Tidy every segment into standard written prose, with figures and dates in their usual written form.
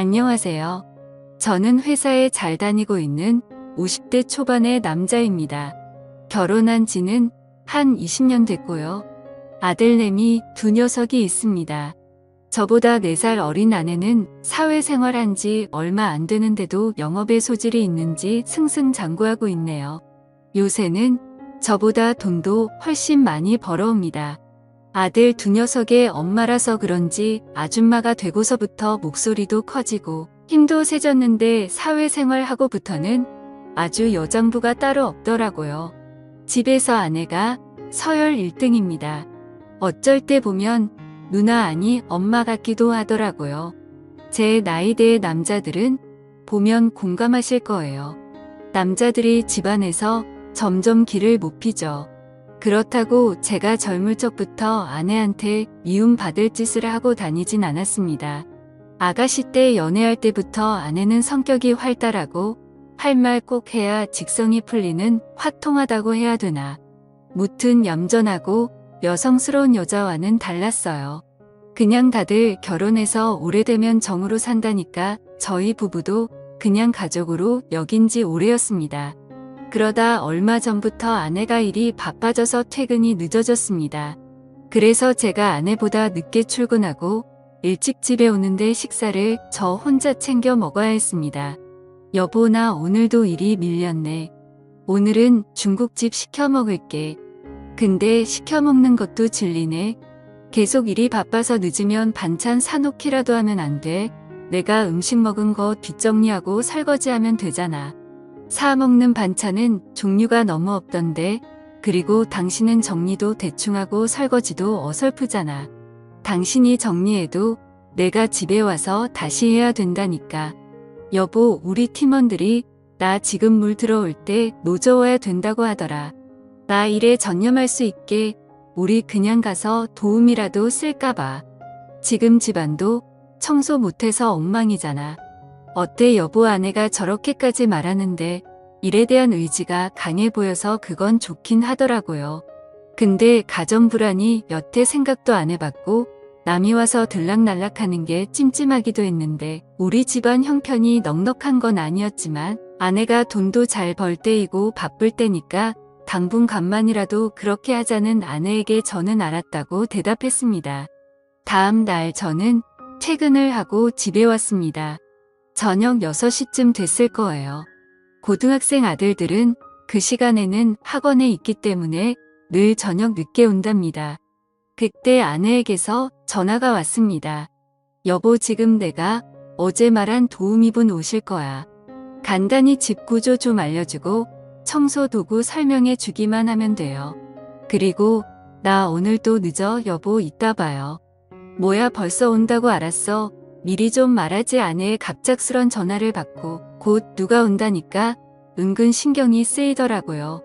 안녕하세요. 저는 회사에 잘 다니고 있는 50대 초반의 남자입니다. 결혼한 지는 한 20년 됐고요. 아들내미 두 녀석이 있습니다. 저보다 4살 어린 아내는 사회생활한 지 얼마 안 되는데도 영업에 소질이 있는지 승승장구하고 있네요. 요새는 저보다 돈도 훨씬 많이 벌어옵니다. 아들 두 녀석의 엄마라서 그런지 아줌마가 되고서부터 목소리도 커지고 힘도 세졌는데 사회생활하고부터는 아주 여장부가 따로 없더라고요. 집에서 아내가 서열 1등입니다. 어쩔 때 보면 누나 아니 엄마 같기도 하더라고요. 제 나이대의 남자들은 보면 공감하실 거예요. 남자들이 집안에서 점점 길을 못 피죠. 그렇다고 제가 젊을 적부터 아내한테 미움받을 짓을 하고 다니진 않았습니다. 아가씨 때 연애할 때부터 아내는 성격이 활달하고 할 말 꼭 해야 직성이 풀리는 화통하다고 해야 되나. 무튼 얌전하고 여성스러운 여자와는 달랐어요. 그냥 다들 결혼해서 오래되면 정으로 산다니까 저희 부부도 그냥 가족으로 여긴 지 오래였습니다. 그러다 얼마 전부터 아내가 일이 바빠져서 퇴근이 늦어졌습니다. 그래서 제가 아내보다 늦게 출근하고 일찍 집에 오는데 식사를 저 혼자 챙겨 먹어야 했습니다. 여보, 나 오늘도 일이 밀렸네. 오늘은 중국집 시켜 먹을게. 근데 시켜 먹는 것도 질리네. 계속 일이 바빠서 늦으면 반찬 사놓기라도 하면 안 돼. 내가 음식 먹은 거 뒷정리하고 설거지하면 되잖아. 사 먹는 반찬은 종류가 너무 없던데. 그리고 당신은 정리도 대충 하고 설거지도 어설프잖아. 당신이 정리해도 내가 집에 와서 다시 해야 된다니까. 여보, 우리 팀원들이 나 지금 물 들어올 때 노저워야 된다고 하더라. 나 일에 전념할 수 있게 우리 그냥 가서 도움이라도 쓸까봐. 지금 집안도 청소 못해서 엉망이잖아. 어때 여보, 아내가 저렇게까지 말하는데 일에 대한 의지가 강해 보여서 그건 좋긴 하더라고요. 근데 가정 불안이 여태 생각도 안 해봤고 남이 와서 들락날락하는 게 찜찜하기도 했는데 우리 집안 형편이 넉넉한 건 아니었지만 아내가 돈도 잘 벌 때이고 바쁠 때니까 당분간만이라도 그렇게 하자는 아내에게 저는 알았다고 대답했습니다. 다음 날 저는 퇴근을 하고 집에 왔습니다. 저녁 6시쯤 됐을 거예요. 고등학생 아들들은 그 시간에는 학원에 있기 때문에 늘 저녁 늦게 온답니다. 그때 아내에게서 전화가 왔습니다. 여보, 지금 내가 어제 말한 도우미분 오실 거야. 간단히 집 구조 좀 알려주고 청소 도구 설명해 주기만 하면 돼요. 그리고 나 오늘 또 늦어 여보, 이따 봐요. 뭐야, 벌써 온다고 알았어. 미리 좀 말하지. 아내의 갑작스런 전화를 받고 곧 누가 온다니까 은근 신경이 쓰이더라고요.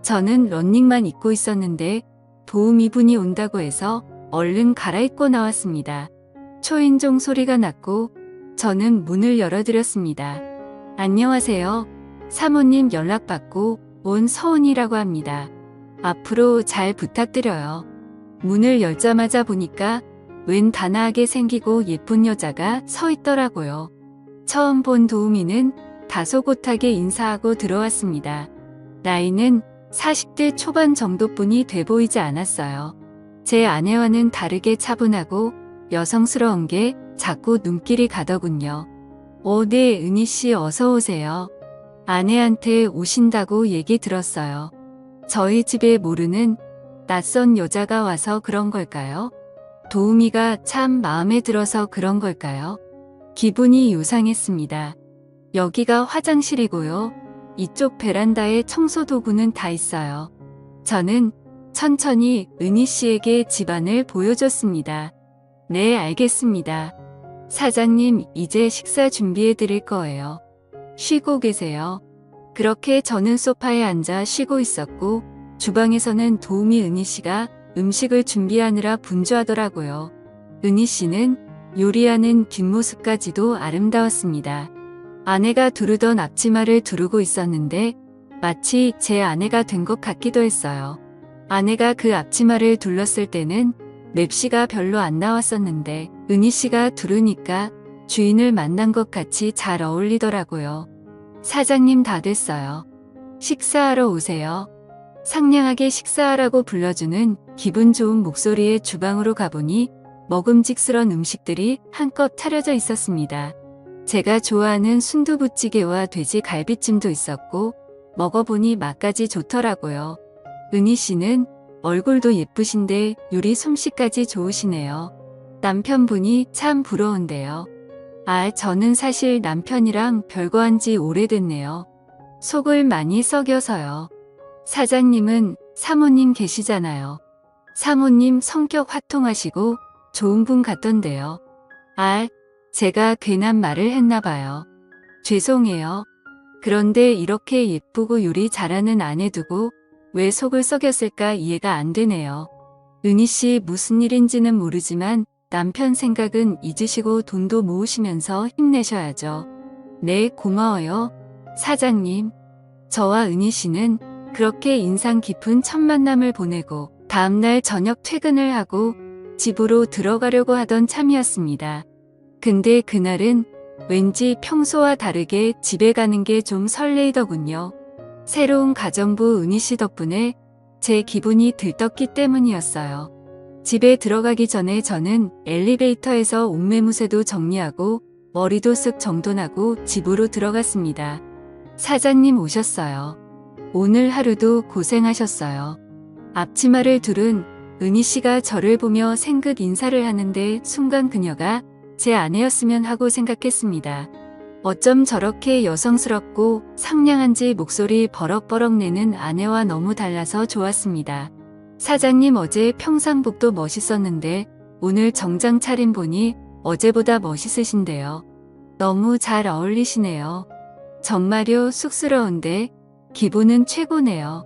저는 러닝만 입고 있었는데 도우미분이 온다고 해서 얼른 갈아입고 나왔습니다. 초인종 소리가 났고 저는 문을 열어드렸습니다. 안녕하세요. 사모님 연락받고 온 서은이라고 합니다. 앞으로 잘 부탁드려요. 문을 열자마자 보니까 웬 단아하게 생기고 예쁜 여자가 서 있더라고요. 처음 본 도우미는 다소곳하게 인사하고 들어왔습니다. 나이는 40대 초반 정도뿐이 돼 보이지 않았어요. 제 아내와는 다르게 차분하고 여성스러운 게 자꾸 눈길이 가더군요. 네, 은희씨 어서 오세요. 아내한테 오신다고 얘기 들었어요. 저희 집에 모르는 낯선 여자가 와서 그런 걸까요? 도우미가 참 마음에 들어서 그런 걸까요? 기분이 요상했습니다. 여기가 화장실이고요. 이쪽 베란다에 청소도구는 다 있어요. 저는 천천히 은희 씨에게 집안을 보여줬습니다. 네, 알겠습니다. 사장님, 이제 식사 준비해 드릴 거예요. 쉬고 계세요. 그렇게 저는 소파에 앉아 쉬고 있었고 주방에서는 도우미 은희 씨가 음식을 준비하느라 분주하더라고요. 은희 씨는 요리하는 뒷모습까지도 아름다웠습니다. 아내가 두르던 앞치마를 두르고 있었는데 마치 제 아내가 된 것 같기도 했어요. 아내가 그 앞치마를 둘렀을 때는 맵시가 별로 안 나왔었는데 은희 씨가 두르니까 주인을 만난 것 같이 잘 어울리더라고요. 사장님 다 됐어요. 식사하러 오세요. 상냥하게 식사하라고 불러주는 기분 좋은 목소리에 주방으로 가보니 먹음직스런 음식들이 한껏 차려져 있었습니다. 제가 좋아하는 순두부찌개와 돼지 갈비찜도 있었고 먹어보니 맛까지 좋더라고요. 은희 씨는 얼굴도 예쁘신데 요리 솜씨까지 좋으시네요. 남편분이 참 부러운데요. 저는 사실 남편이랑 별거한 지 오래됐네요. 속을 많이 썩여서요. 사장님은 사모님 계시잖아요. 사모님 성격 화통하시고 좋은 분 같던데요. 제가 괜한 말을 했나 봐요. 죄송해요. 그런데 이렇게 예쁘고 요리 잘하는 아내 두고 왜 속을 썩였을까 이해가 안 되네요. 은희 씨 무슨 일인지는 모르지만 남편 생각은 잊으시고 돈도 모으시면서 힘내셔야죠. 네, 고마워요. 사장님. 저와 은희 씨는 그렇게 인상 깊은 첫 만남을 보내고 다음날 저녁 퇴근을 하고 집으로 들어가려고 하던 참이었습니다. 근데 그날은 왠지 평소와 다르게 집에 가는 게 좀 설레이더군요. 새로운 가정부 은희 씨 덕분에 제 기분이 들떴기 때문이었어요. 집에 들어가기 전에 저는 엘리베이터에서 옷매무새도 정리하고 머리도 쓱 정돈하고 집으로 들어갔습니다. 사장님 오셨어요. 오늘 하루도 고생하셨어요. 앞치마를 두른 은희 씨가 저를 보며 생긋 인사를 하는데 순간 그녀가 제 아내였으면 하고 생각했습니다. 어쩜 저렇게 여성스럽고 상냥한지 목소리 버럭버럭 내는 아내와 너무 달라서 좋았습니다. 사장님 어제 평상복도 멋있었는데 오늘 정장 차림 보니 어제보다 멋있으신데요. 너무 잘 어울리시네요. 정말요 쑥스러운데 기분은 최고네요.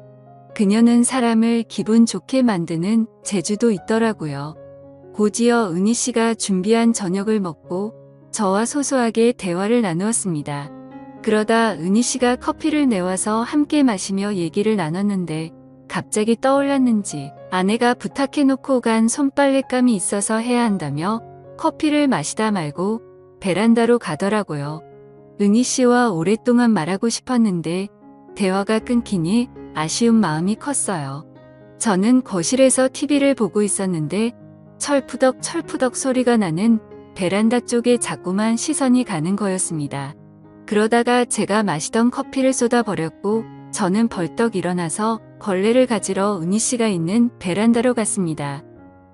그녀는 사람을 기분 좋게 만드는 재주도 있더라고요. 곧이어 은희 씨가 준비한 저녁을 먹고 저와 소소하게 대화를 나누었습니다. 그러다 은희 씨가 커피를 내와서 함께 마시며 얘기를 나눴는데 갑자기 떠올랐는지 아내가 부탁해놓고 간 손빨랫감이 있어서 해야 한다며 커피를 마시다 말고 베란다로 가더라고요. 은희 씨와 오랫동안 말하고 싶었는데 대화가 끊기니 아쉬운 마음이 컸어요. 저는 거실에서 TV를 보고 있었는데 철푸덕 소리가 나는 베란다 쪽에 자꾸만 시선이 가는 거였습니다. 그러다가 제가 마시던 커피를 쏟아버렸고 저는 벌떡 일어나서 걸레를 가지러 은희 씨가 있는 베란다로 갔습니다.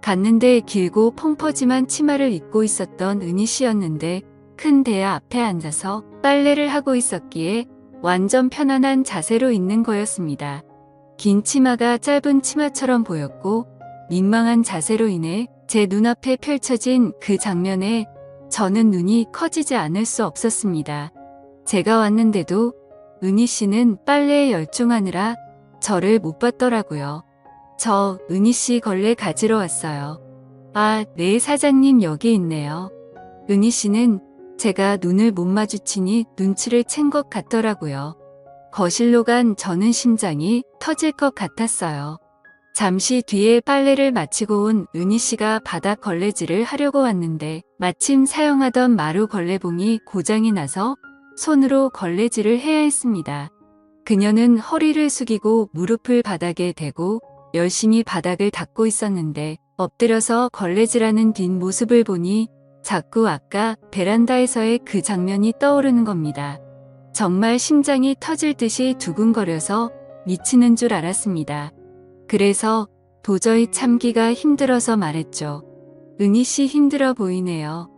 갔는데 길고 펑퍼짐한 치마를 입고 있었던 은희 씨였는데 큰 대야 앞에 앉아서 빨래를 하고 있었기에 완전 편안한 자세로 있는 거였습니다. 긴 치마가 짧은 치마처럼 보였고 민망한 자세로 인해 제 눈앞에 펼쳐진 그 장면에 저는 눈이 커지지 않을 수 없었습니다. 제가 왔는데도 은희 씨는 빨래에 열중하느라 저를 못 봤더라고요. 저 은희 씨 걸레 가지러 왔어요. 네, 사장님 여기 있네요. 은희 씨는 제가 눈을 못 마주치니 눈치를 챈 것 같더라고요. 거실로 간 저는 심장이 터질 것 같았어요. 잠시 뒤에 빨래를 마치고 온 은희 씨가 바닥 걸레질을 하려고 왔는데 마침 사용하던 마루 걸레봉이 고장이 나서 손으로 걸레질을 해야 했습니다. 그녀는 허리를 숙이고 무릎을 바닥에 대고 열심히 바닥을 닦고 있었는데 엎드려서 걸레질하는 뒷모습을 보니 자꾸 아까 베란다에서의 그 장면이 떠오르는 겁니다. 정말 심장이 터질 듯이 두근거려서 미치는 줄 알았습니다. 그래서 도저히 참기가 힘들어서 말했죠. 은희 씨 힘들어 보이네요.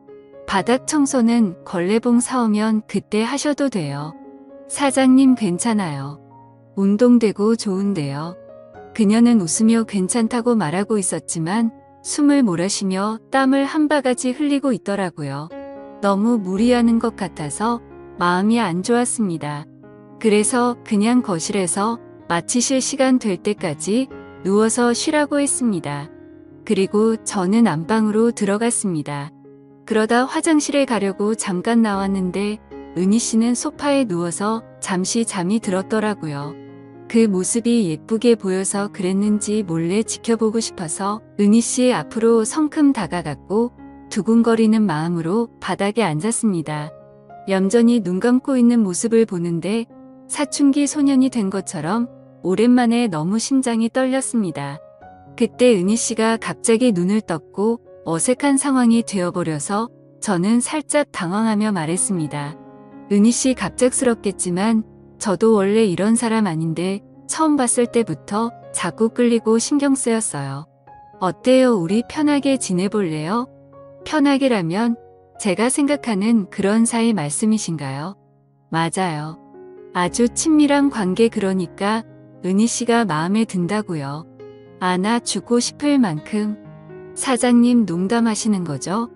바닥 청소는 걸레봉 사오면 그때 하셔도 돼요. 사장님 괜찮아요. 운동되고 좋은데요. 그녀는 웃으며 괜찮다고 말하고 있었지만 숨을 몰아쉬며 땀을 한 바가지 흘리고 있더라고요. 너무 무리하는 것 같아서 마음이 안 좋았습니다. 그래서 그냥 거실에서 마치실 시간 될 때까지 누워서 쉬라고 했습니다. 그리고 저는 안방으로 들어갔습니다. 그러다 화장실에 가려고 잠깐 나왔는데 은희 씨는 소파에 누워서 잠시 잠이 들었더라고요. 그 모습이 예쁘게 보여서 그랬는지 몰래 지켜보고 싶어서 은희 씨 앞으로 성큼 다가갔고 두근거리는 마음으로 바닥에 앉았습니다. 얌전히 눈 감고 있는 모습을 보는데 사춘기 소년이 된 것처럼 오랜만에 너무 심장이 떨렸습니다. 그때 은희 씨가 갑자기 눈을 떴고 어색한 상황이 되어버려서 저는 살짝 당황하며 말했습니다. 은희 씨 갑작스럽겠지만 저도 원래 이런 사람 아닌데 처음 봤을 때부터 자꾸 끌리고 신경 쓰였어요. 어때요? 우리 편하게 지내볼래요? 편하게라면 제가 생각하는 그런 사이 말씀이신가요? 맞아요. 아주 친밀한 관계 그러니까 은희 씨가 마음에 든다고요. 안아주고 싶을 만큼. 사장님 농담하시는 거죠?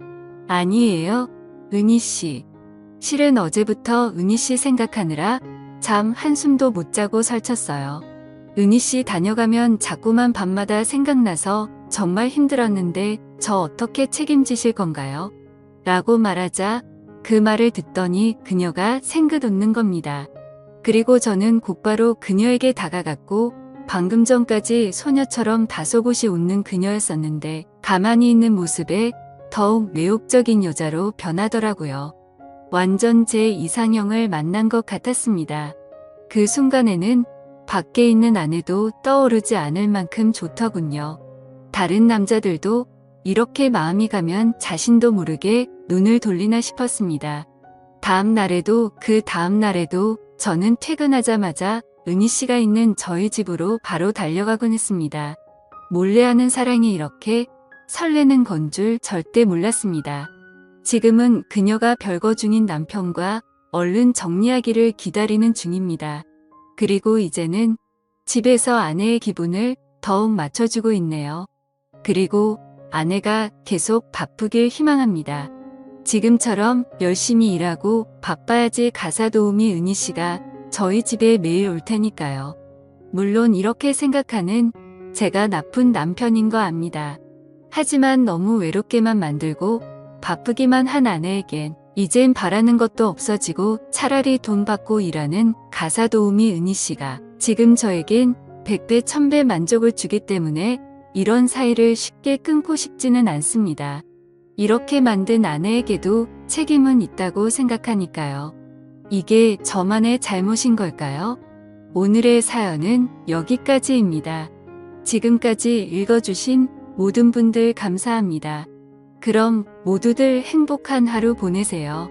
아니에요, 은희 씨. 실은 어제부터 은희 씨 생각하느라 잠 한숨도 못 자고 설쳤어요. 은희 씨 다녀가면 자꾸만 밤마다 생각나서 정말 힘들었는데 저 어떻게 책임지실 건가요? 라고 말하자 그 말을 듣더니 그녀가 생긋 웃는 겁니다. 그리고 저는 곧바로 그녀에게 다가갔고 방금 전까지 소녀처럼 다소곳이 웃는 그녀였었는데 가만히 있는 모습에 더욱 매혹적인 여자로 변하더라고요. 완전 제 이상형을 만난 것 같았습니다. 그 순간에는 밖에 있는 아내도 떠오르지 않을 만큼 좋더군요. 다른 남자들도 이렇게 마음이 가면 자신도 모르게 눈을 돌리나 싶었습니다. 다음 날에도 그 다음 날에도 저는 퇴근하자마자 은희 씨가 있는 저희 집으로 바로 달려가곤 했습니다. 몰래 하는 사랑이 이렇게 설레는 건 줄 절대 몰랐습니다. 지금은 그녀가 별거 중인 남편과 얼른 정리하기를 기다리는 중입니다. 그리고 이제는 집에서 아내의 기분을 더욱 맞춰주고 있네요. 그리고 아내가 계속 바쁘길 희망합니다. 지금처럼 열심히 일하고 바빠야지 가사 도우미 은희 씨가 저희 집에 매일 올 테니까요. 물론 이렇게 생각하는 제가 나쁜 남편인 거 압니다. 하지만 너무 외롭게만 만들고 바쁘기만 한 아내에겐 이젠 바라는 것도 없어지고 차라리 돈 받고 일하는 가사 도우미 은희 씨가 지금 저에겐 100배 1000배 만족을 주기 때문에 이런 사이를 쉽게 끊고 싶지는 않습니다. 이렇게 만든 아내에게도 책임은 있다고 생각하니까요. 이게 저만의 잘못인 걸까요? 오늘의 사연은 여기까지입니다. 지금까지 읽어주신 모든 분들 감사합니다. 그럼 모두들 행복한 하루 보내세요.